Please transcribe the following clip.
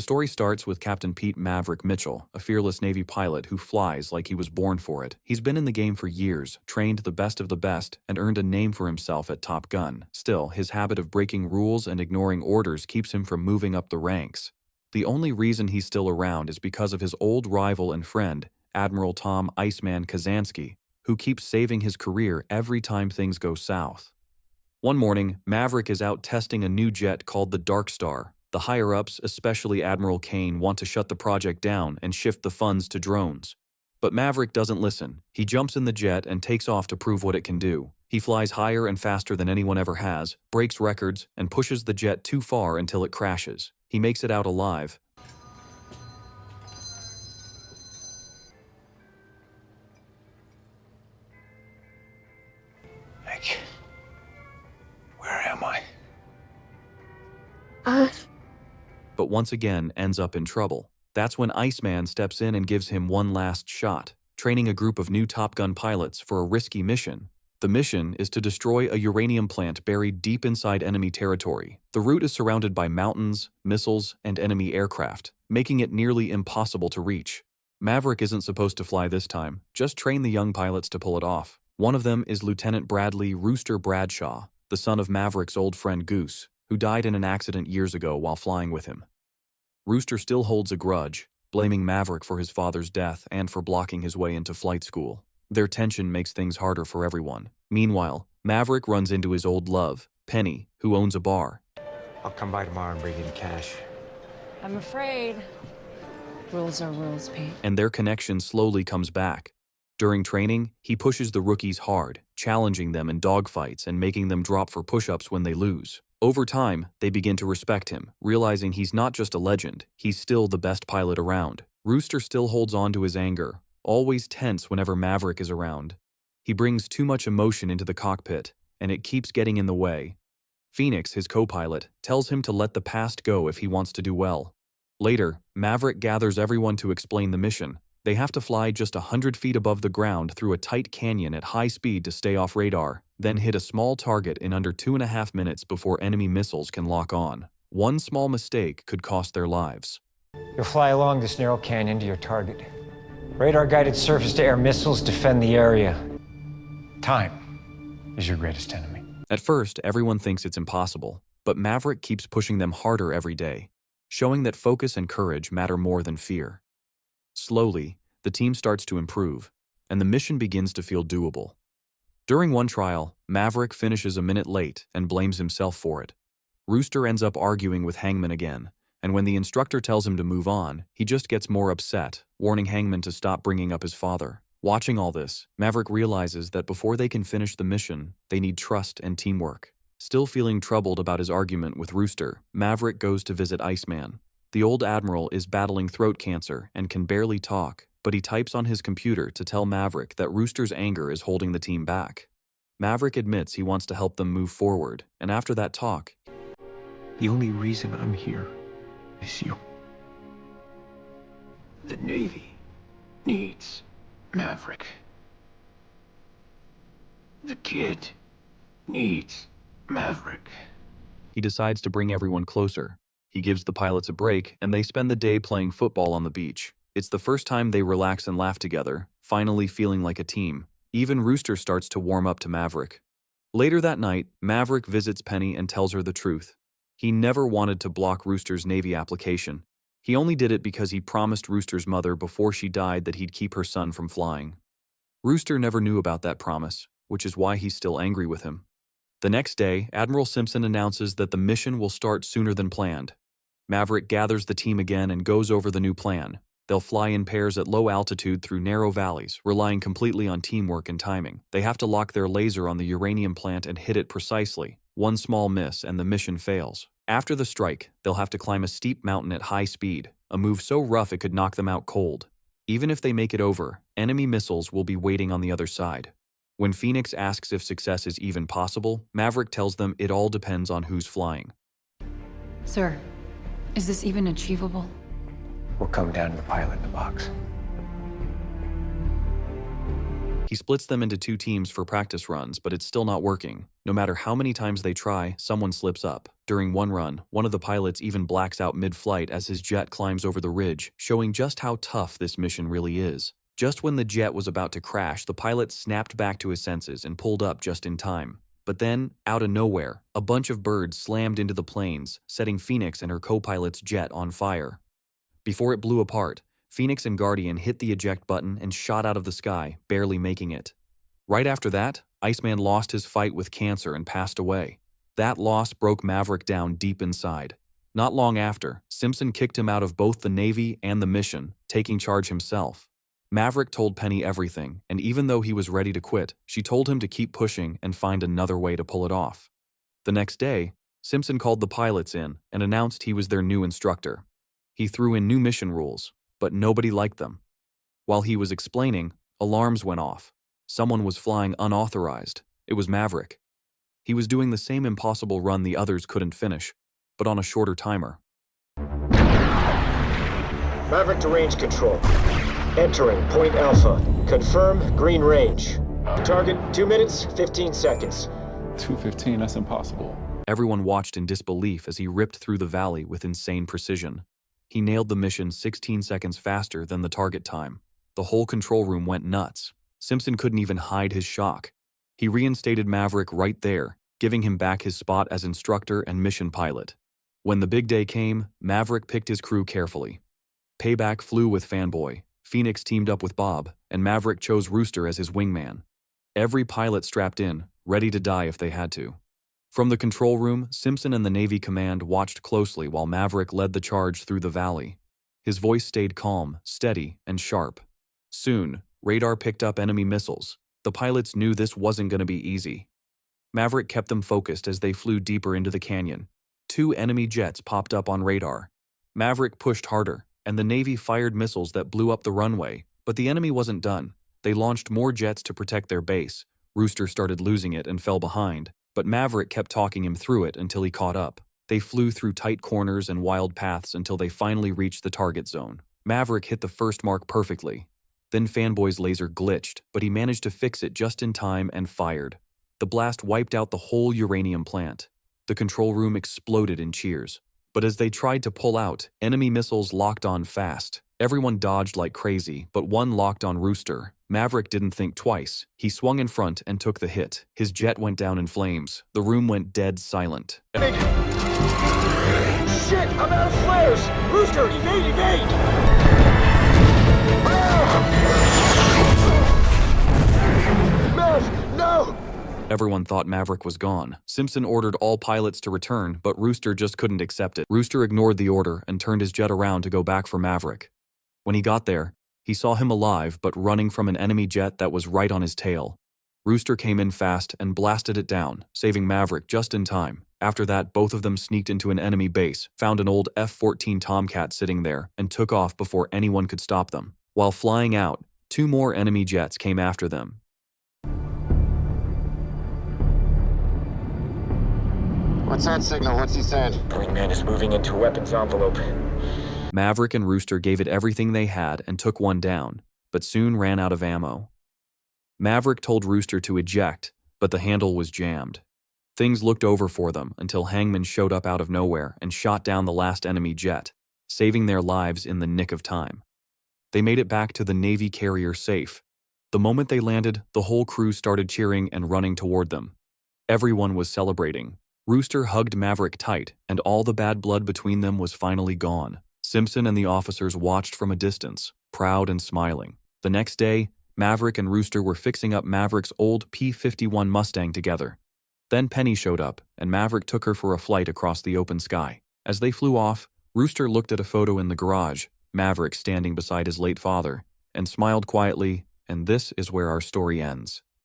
story starts with Captain Pete Maverick Mitchell, a fearless Navy pilot who flies like he was born for it. He's been in the game for years, trained the best of the best, and earned a name for himself at Top Gun. Still, his habit of breaking rules and ignoring orders keeps him from moving up the ranks. The only reason he's still around is because of his old rival and friend, Admiral Tom Iceman Kazansky, who keeps saving his career every time things go south. One morning, Maverick is out testing a new jet called the Dark Star. The higher-ups, especially Admiral Kane, want to shut the project down and shift the funds to drones. But Maverick doesn't listen. He jumps in the jet and takes off to prove what it can do. He flies higher and faster than anyone ever has, breaks records, and pushes the jet too far until it crashes. He makes it out alive. Meg, where am I? But once again ends up in trouble. That's when Iceman steps in and gives him one last shot, training a group of new Top Gun pilots for a risky mission. The mission is to destroy a uranium plant buried deep inside enemy territory. The route is surrounded by mountains, missiles, and enemy aircraft, making it nearly impossible to reach. Maverick isn't supposed to fly this time, just train the young pilots to pull it off. One of them is Lieutenant Bradley Rooster Bradshaw, the son of Maverick's old friend Goose, who died in an accident years ago while flying with him. Rooster still holds a grudge, blaming Maverick for his father's death and for blocking his way into flight school. Their tension makes things harder for everyone. Meanwhile, Maverick runs into his old love, Penny, who owns a bar. I'll come by tomorrow and bring in cash. I'm afraid. Rules are rules, Pete. And their connection slowly comes back. During training, he pushes the rookies hard, challenging them in dogfights and making them drop for push-ups when they lose. Over time, they begin to respect him, realizing he's not just a legend, he's still the best pilot around. Rooster still holds on to his anger, always tense whenever Maverick is around. He brings too much emotion into the cockpit, and it keeps getting in the way. Phoenix, his co-pilot, tells him to let the past go if he wants to do well. Later, Maverick gathers everyone to explain the mission. They have to fly just 100 feet above the ground through a tight canyon at high speed to stay off radar, then hit a small target in under 2.5 minutes before enemy missiles can lock on. One small mistake could cost their lives. You'll fly along this narrow canyon to your target. Radar-guided surface-to-air missiles defend the area. Time is your greatest enemy. At first, everyone thinks it's impossible, but Maverick keeps pushing them harder every day, showing that focus and courage matter more than fear. Slowly, the team starts to improve, and the mission begins to feel doable. During one trial, Maverick finishes a minute late and blames himself for it. Rooster ends up arguing with Hangman again, and when the instructor tells him to move on, he just gets more upset, warning Hangman to stop bringing up his father. Watching all this, Maverick realizes that before they can finish the mission, they need trust and teamwork. Still feeling troubled about his argument with Rooster, Maverick goes to visit Iceman. The old admiral is battling throat cancer and can barely talk, but he types on his computer to tell Maverick that Rooster's anger is holding the team back. Maverick admits he wants to help them move forward, and after that talk, the only reason I'm here is you. The Navy needs Maverick. The kid needs Maverick. he decides to bring everyone closer. He gives the pilots a break, and they spend the day playing football on the beach. It's the first time they relax and laugh together, finally feeling like a team. Even Rooster starts to warm up to Maverick. Later that night, Maverick visits Penny and tells her the truth. He never wanted to block Rooster's Navy application. He only did it because he promised Rooster's mother before she died that he'd keep her son from flying. Rooster never knew about that promise, which is why he's still angry with him. The next day, Admiral Simpson announces that the mission will start sooner than planned. Maverick gathers the team again and goes over the new plan. They'll fly in pairs at low altitude through narrow valleys, relying completely on teamwork and timing. They have to lock their laser on the uranium plant and hit it precisely. One small miss and the mission fails. After the strike, they'll have to climb a steep mountain at high speed, a move so rough it could knock them out cold. Even if they make it over, enemy missiles will be waiting on the other side. When Phoenix asks if success is even possible, Maverick tells them it all depends on who's flying. Sir, is this even achievable? Will come down to the pilot in the box. He splits them into 2 teams for practice runs, but it's still not working. No matter how many times they try, someone slips up. During one run, one of the pilots even blacks out mid-flight as his jet climbs over the ridge, showing just how tough this mission really is. Just when the jet was about to crash, the pilot snapped back to his senses and pulled up just in time. But then, out of nowhere, a bunch of birds slammed into the planes, setting Phoenix and her co-pilot's jet on fire. Before it blew apart, Phoenix and Guardian hit the eject button and shot out of the sky, barely making it. Right after that, Iceman lost his fight with cancer and passed away. That loss broke Maverick down deep inside. Not long after, Simpson kicked him out of both the Navy and the mission, taking charge himself. Maverick told Penny everything, and even though he was ready to quit, she told him to keep pushing and find another way to pull it off. The next day, Simpson called the pilots in and announced he was their new instructor. He threw in new mission rules, but nobody liked them. While he was explaining, alarms went off. Someone was flying unauthorized. It was Maverick. He was doing the same impossible run the others couldn't finish, but on a shorter timer. Maverick to range control. Entering Point Alpha. Confirm green range. Target 2 minutes, 15 seconds. 2:15, that's impossible. Everyone watched in disbelief as he ripped through the valley with insane precision. He nailed the mission 16 seconds faster than the target time. The whole control room went nuts. Simpson couldn't even hide his shock. He reinstated Maverick right there, giving him back his spot as instructor and mission pilot. When the big day came, Maverick picked his crew carefully. Payback flew with Fanboy, Phoenix teamed up with Bob, and Maverick chose Rooster as his wingman. Every pilot strapped in, ready to die if they had to. From the control room, Simpson and the Navy command watched closely while Maverick led the charge through the valley. His voice stayed calm, steady, and sharp. Soon, radar picked up enemy missiles. The pilots knew this wasn't going to be easy. Maverick kept them focused as they flew deeper into the canyon. 2 enemy jets popped up on radar. Maverick pushed harder, and the Navy fired missiles that blew up the runway. But the enemy wasn't done. They launched more jets to protect their base. Rooster started losing it and fell behind, but Maverick kept talking him through it until he caught up. They flew through tight corners and wild paths until they finally reached the target zone. Maverick hit the first mark perfectly. Then Fanboy's laser glitched, but he managed to fix it just in time and fired. The blast wiped out the whole uranium plant. The control room exploded in cheers. But as they tried to pull out, enemy missiles locked on fast. Everyone dodged like crazy, but one locked on Rooster. Maverick didn't think twice. He swung in front and took the hit. His jet went down in flames. The room went dead silent. Shit! I'm out of flares! Rooster, evade, evade! Mav, no! Everyone thought Maverick was gone. Simpson ordered all pilots to return, but Rooster just couldn't accept it. Rooster ignored the order and turned his jet around to go back for Maverick. When he got there, he saw him alive but running from an enemy jet that was right on his tail. Rooster came in fast and blasted it down, saving Maverick just in time. After that, both of them sneaked into an enemy base, found an old F-14 Tomcat sitting there, and took off before anyone could stop them. While flying out, 2 more enemy jets came after them. What's that signal? What's he saying? Wingman is moving into weapons envelope. Maverick and Rooster gave it everything they had and took one down, but soon ran out of ammo. Maverick told Rooster to eject, but the handle was jammed. Things looked over for them until Hangman showed up out of nowhere and shot down the last enemy jet, saving their lives in the nick of time. They made it back to the Navy carrier safe. The moment they landed, the whole crew started cheering and running toward them. Everyone was celebrating. Rooster hugged Maverick tight, and all the bad blood between them was finally gone. Simpson and the officers watched from a distance, proud and smiling. The next day, Maverick and Rooster were fixing up Maverick's old P-51 Mustang together. Then Penny showed up, and Maverick took her for a flight across the open sky. As they flew off, Rooster looked at a photo in the garage, Maverick standing beside his late father, and smiled quietly, and this is where our story ends.